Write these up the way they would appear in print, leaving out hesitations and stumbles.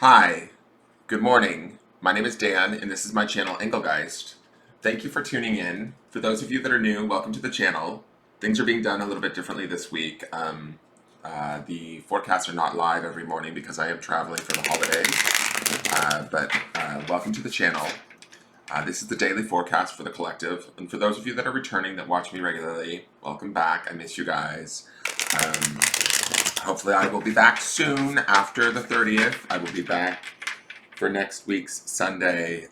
Hi, good morning. My name is Dan, and this is my channel Engelgeist. Thank you for tuning in. For those of you that are new, welcome to the channel. Things are being done a little bit differently this week. The forecasts are not live every morning because I am traveling for the holidays. But welcome to the channel. This is the daily forecast for the collective. And for those of you that are returning that watch me regularly, welcome back. I miss you guys. Um, Hopefully, I will be back soon after the 30th. I will be back for next week's Sunday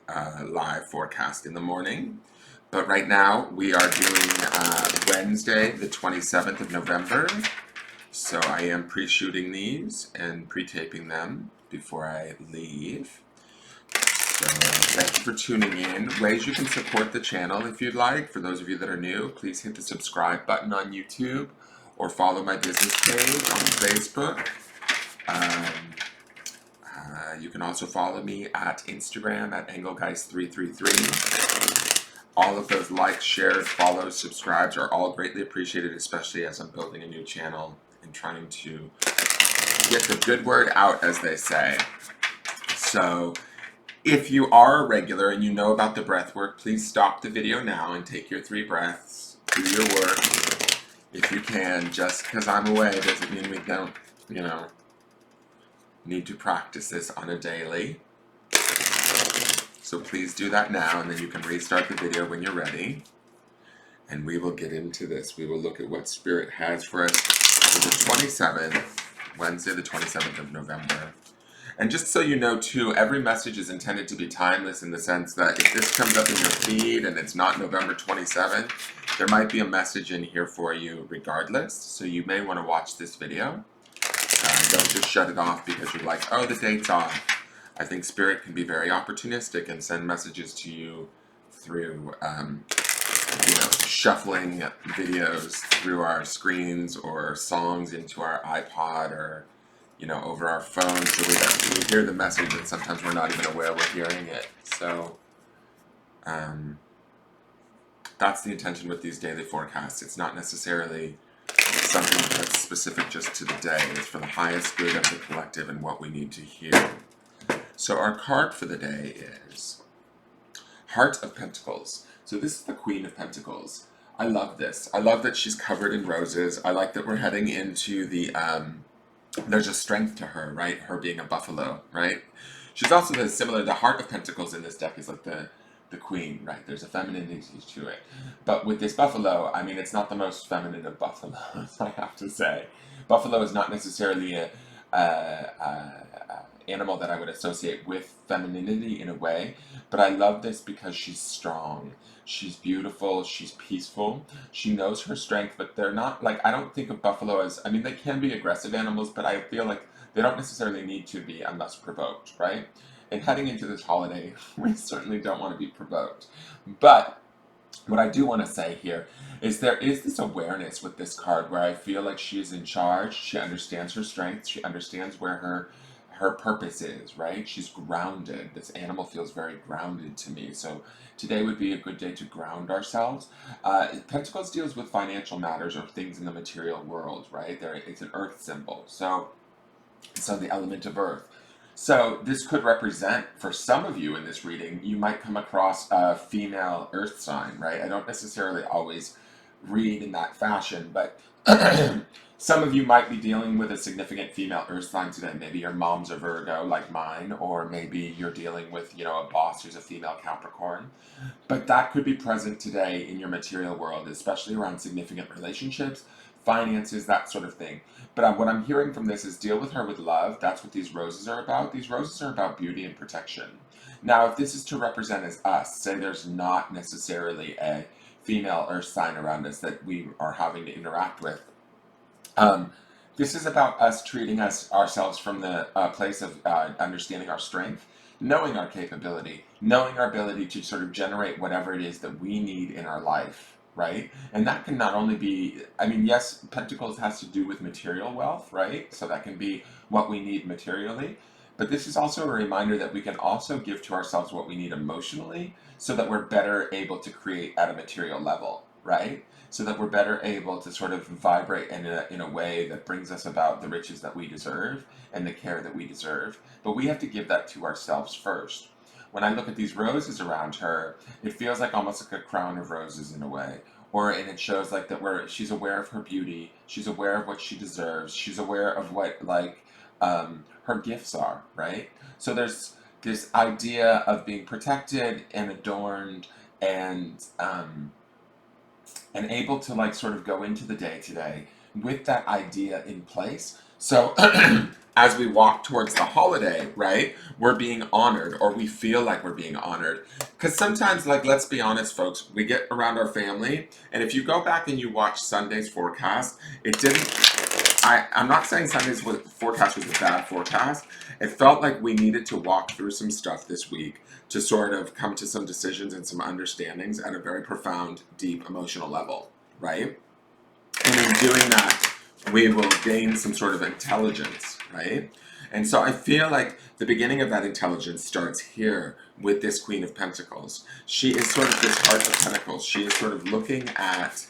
live forecast in the morning. But right now, we are doing Wednesday, the 27th of November. So I am pre-shooting these and pre-taping them before I leave. So thank you for tuning in. Ways you can support the channel if you'd like. For those of you that are new, please hit the subscribe button on YouTube or follow my business page on Facebook. You can also follow me at Instagram at Engelgeist333. All of those likes, shares, follows, subscribes are all greatly appreciated, especially as I'm building a new channel and trying to get the good word out, as they say. So if you are a regular and you know about the breath work, please stop the video now and take your 3 breaths. Do your work if you can. Just because I'm away doesn't mean we don't, need to practice this on a daily. So please do that now, and then you can restart the video when you're ready. And we will get into this. We will look at what Spirit has for us for the 27th, Wednesday the 27th of November. And just so you know too, every message is intended to be timeless in the sense that if this comes up in your feed and it's not November 27th, there might be a message in here for you regardless. So you may want to watch this video. Don't just shut it off because you're like, oh, the date's off. I think Spirit can be very opportunistic and send messages to you through, shuffling videos through our screens or songs into our iPod or, over our phone, so we hear the message and sometimes we're not even aware we're hearing it. So that's the intention with these daily forecasts. It's not necessarily something that's specific just to the day. It's for the highest good of the collective and what we need to hear. So our card for the day is Heart of Pentacles. So this is the Queen of Pentacles. I love this. I love that she's covered in roses. I like that we're heading into the, there's a strength to her, right? Her being a buffalo, right? She's also the Heart of Pentacles in this deck is like the queen, right? There's a femininity to it. But with this buffalo, I mean, it's not the most feminine of buffaloes, I have to say. Buffalo is not necessarily a animal that I would associate with femininity in a way, but I love this because she's strong, she's beautiful, she's peaceful, she knows her strength, but they're not, like, I don't think of buffalo as, I mean, they can be aggressive animals, but I feel like they don't necessarily need to be unless provoked, right? And heading into this holiday, we certainly don't want to be provoked. But what I do want to say here is there is this awareness with this card where I feel like she is in charge. She understands her strengths. She understands where her purpose is, right? She's grounded. This animal feels very grounded to me. So today would be a good day to ground ourselves. Pentacles deals with financial matters or things in the material world, right? It's an earth symbol. So the element of earth. So this could represent, for some of you in this reading, you might come across a female earth sign, right? I don't necessarily always read in that fashion, but some of you might be dealing with a significant female earth sign today. Maybe your mom's a Virgo like mine, or maybe you're dealing with, a boss who's a female Capricorn. But that could be present today in your material world, especially around significant relationships, finances, that sort of thing. But what I'm hearing from this is deal with her with love. That's what these roses are about. These roses are about beauty and protection. Now, if this is to represent as us, say there's not necessarily a female earth sign around us that we are having to interact with, this is about us treating ourselves from the place of understanding our strength, knowing our capability, knowing our ability to sort of generate whatever it is that we need in our life, right? And that can not only be, I mean, yes, Pentacles has to do with material wealth, right? So that can be what we need materially. But this is also a reminder that we can also give to ourselves what we need emotionally so that we're better able to create at a material level, right? So that we're better able to sort of vibrate in a way that brings us about the riches that we deserve and the care that we deserve. But we have to give that to ourselves first. When I look at these roses around her, it feels like almost like a crown of roses in a way. Or and it shows like that where she's aware of her beauty, she's aware of what she deserves, she's aware of what her gifts are, right? So there's this idea of being protected and adorned and able to like sort of go into the day today with that idea in place. So as we walk towards the holiday, right, we're being honored, or we feel like we're being honored. Because sometimes, like, let's be honest, folks, we get around our family, and if you go back and you watch Sunday's forecast, it didn't. I'm not saying forecast was a bad forecast. It felt like we needed to walk through some stuff this week to sort of come to some decisions and some understandings at a very profound, deep emotional level, right? And in doing that, we will gain some sort of intelligence, right? And so I feel like the beginning of that intelligence starts here with this Queen of Pentacles. She is sort of this Heart of Pentacles. She is sort of looking at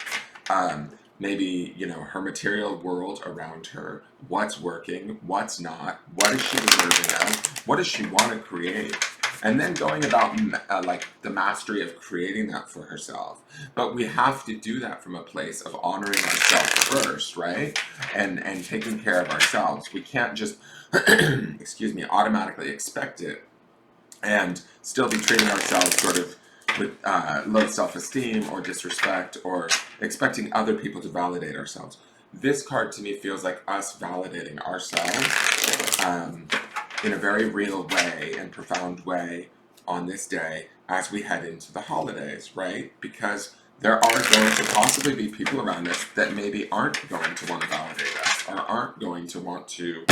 maybe, you know, her material world around her, what's working, what's not, what is she deserving of, what does she want to create, and then going about like the mastery of creating that for herself. But we have to do that from a place of honoring ourselves first, right? And taking care of ourselves. We can't just excuse me, automatically expect it and still be treating ourselves sort of with low self-esteem or disrespect or expecting other people to validate ourselves. This card to me feels like us validating ourselves in a very real way and profound way on this day as we head into the holidays, right? Because there are going to possibly be people around us that maybe aren't going to want to validate us or aren't going to want to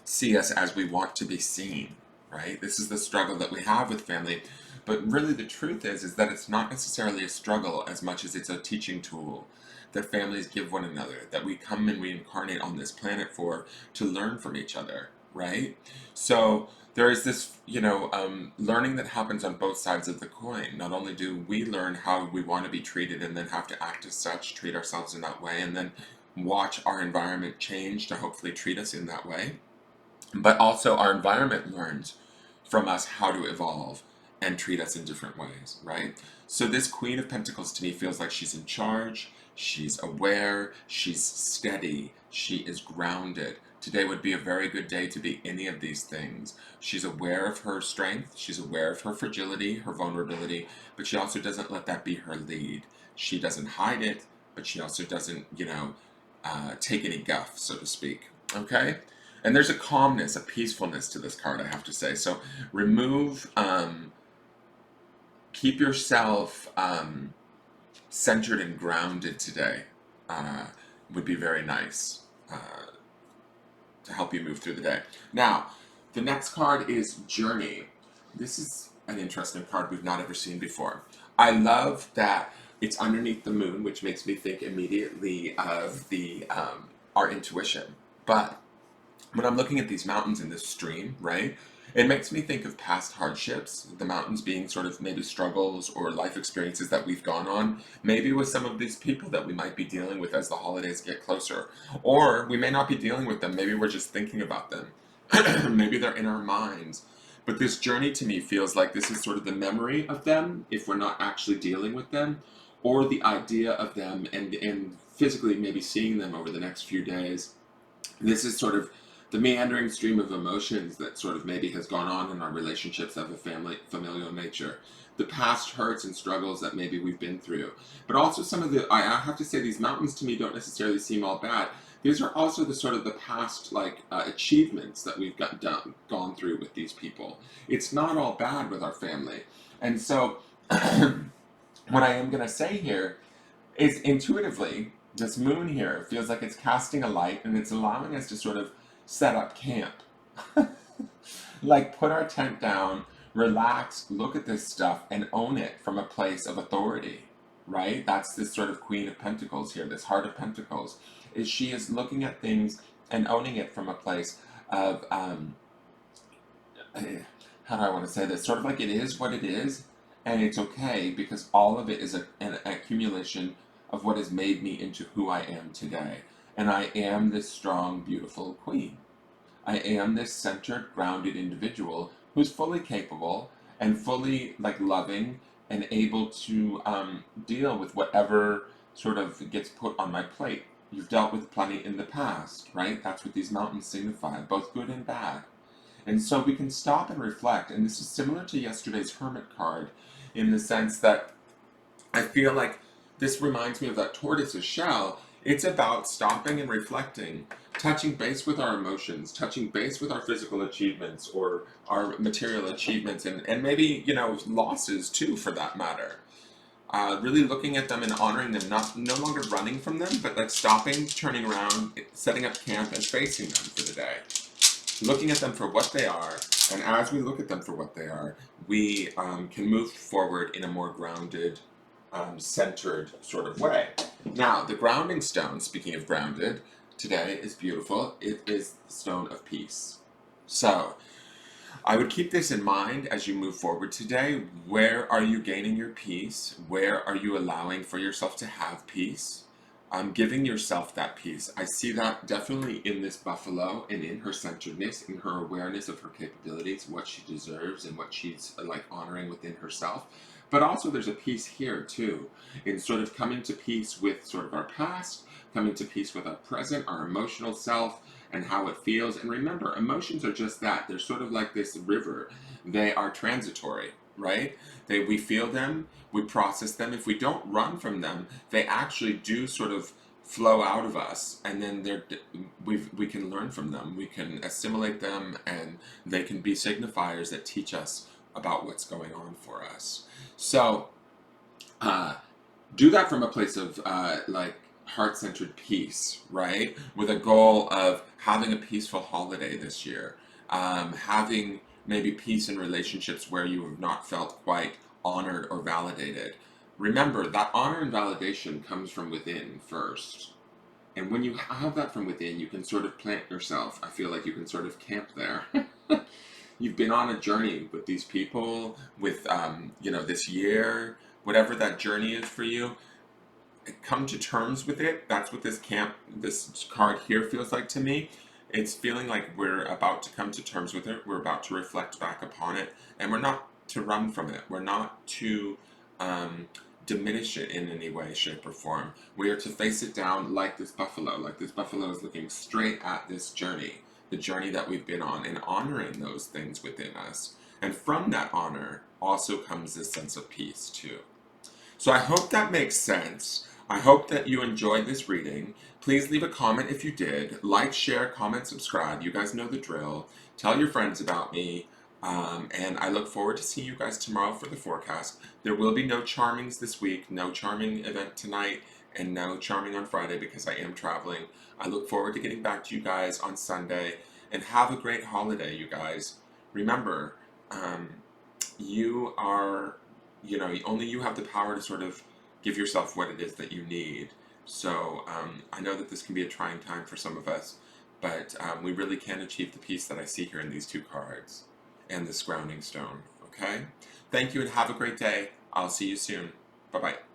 see us as we want to be seen, right? This is the struggle that we have with family. But really the truth is that it's not necessarily a struggle as much as it's a teaching tool that families give one another, that we come and reincarnate on this planet for, to learn from each other, right? So there is this, learning that happens on both sides of the coin. Not only do we learn how we want to be treated and then have to act as such, treat ourselves in that way, and then watch our environment change to hopefully treat us in that way, but also our environment learns from us how to evolve and treat us in different ways, right? So this Queen of Pentacles to me feels like she's in charge, she's aware, she's steady, she is grounded. Today would be a very good day to be any of these things. She's aware of her strength, she's aware of her fragility, her vulnerability, but she also doesn't let that be her lead. She doesn't hide it, but she also doesn't, take any guff, so to speak. Okay? And there's a calmness, a peacefulness to this card, I have to say. So remove, keep yourself centered and grounded today would be very nice to help you move through the day. Now, the next card is Journey. This is an interesting card we've not ever seen before. I love that it's underneath the moon, which makes me think immediately of the our intuition. But when I'm looking at these mountains in this stream, right, it makes me think of past hardships, the mountains being sort of maybe struggles or life experiences that we've gone on, maybe with some of these people that we might be dealing with as the holidays get closer. Or we may not be dealing with them, maybe we're just thinking about them. Maybe they're in our minds. But this journey to me feels like this is sort of the memory of them, if we're not actually dealing with them, or the idea of them and physically maybe seeing them over the next few days. This is sort of the meandering stream of emotions that sort of maybe has gone on in our relationships of a familial nature, the past hurts and struggles that maybe we've been through, but also some of I have to say these mountains to me don't necessarily seem all bad. These are also the sort of the past achievements that we've gone through with these people. It's not all bad with our family, and so what I am going to say here is intuitively, this moon here feels like it's casting a light and it's allowing us to sort of set up camp. Like put our tent down, relax, look at this stuff, and own it from a place of authority, right? That's this sort of Queen of Pentacles here, this Heart of Pentacles, is she is looking at things and owning it from a place of, how do I want to say this? Sort of like it is what it is, And it's okay because all of it is an accumulation of what has made me into who I am today. And I am this strong, beautiful queen. I am this centered, grounded individual who's fully capable and fully like loving and able to deal with whatever sort of gets put on my plate. You've dealt with plenty in the past, right? That's what these mountains signify, both good and bad. And so we can stop and reflect, and this is similar to yesterday's Hermit card in the sense that I feel like this reminds me of that tortoise's shell. It's about stopping and reflecting, touching base with our emotions, touching base with our physical achievements or our material achievements, and maybe, losses too, for that matter. Really looking at them and honoring them, not no longer running from them, but like stopping, turning around, setting up camp, and facing them for the day. Looking at them for what they are, and as we look at them for what they are, we can move forward in a more grounded, centered sort of way. Now, the grounding stone, speaking of grounded, today is beautiful. It is the stone of peace. So, I would keep this in mind as you move forward today. Where are you gaining your peace? Where are you allowing for yourself to have peace? Giving yourself that peace. I see that definitely in this buffalo and in her centeredness, in her awareness of her capabilities, what she deserves, and what she's like honoring within herself. But also, there's a peace here too, in sort of coming to peace with sort of our past, coming to peace with our present, our emotional self, and how it feels. And remember, emotions are just that. They're sort of like this river. They are transitory, right? We feel them, we process them. If we don't run from them, they actually do sort of flow out of us, and then we can learn from them. We can assimilate them, and they can be signifiers that teach us about what's going on for us. So, uh, do that from a place of like heart-centered peace, right? With a goal of having a peaceful holiday this year, having maybe peace in relationships where you have not felt quite honored or validated. Remember that honor and validation comes from within first. And when you have that from within, you can sort of plant yourself. I feel like you can sort of camp there. You've been on a journey with these people, with this year, whatever that journey is for you. Come to terms with it. That's what this card here feels like to me. It's feeling like we're about to come to terms with it. We're about to reflect back upon it, and we're not to run from it. We're not to diminish it in any way, shape, or form. We are to face it down like this buffalo. Like this buffalo is looking straight at this journey, the journey that we've been on, and honoring those things within us. And from that honor also comes this sense of peace too. So I hope that makes sense. I hope that you enjoyed this reading. Please leave a comment if you did. Like, share, comment, subscribe. You guys know the drill. Tell your friends about me. And I look forward to seeing you guys tomorrow for the forecast. There will be no charmings this week, no charming event tonight, and no charming on Friday because I am traveling. I look forward to getting back to you guys on Sunday. And have a great holiday, you guys. Remember, you are, only you have the power to sort of give yourself what it is that you need. So I know that this can be a trying time for some of us, but we really can achieve the peace that I see here in these two cards and this grounding stone. Okay? Thank you and have a great day. I'll see you soon. Bye bye.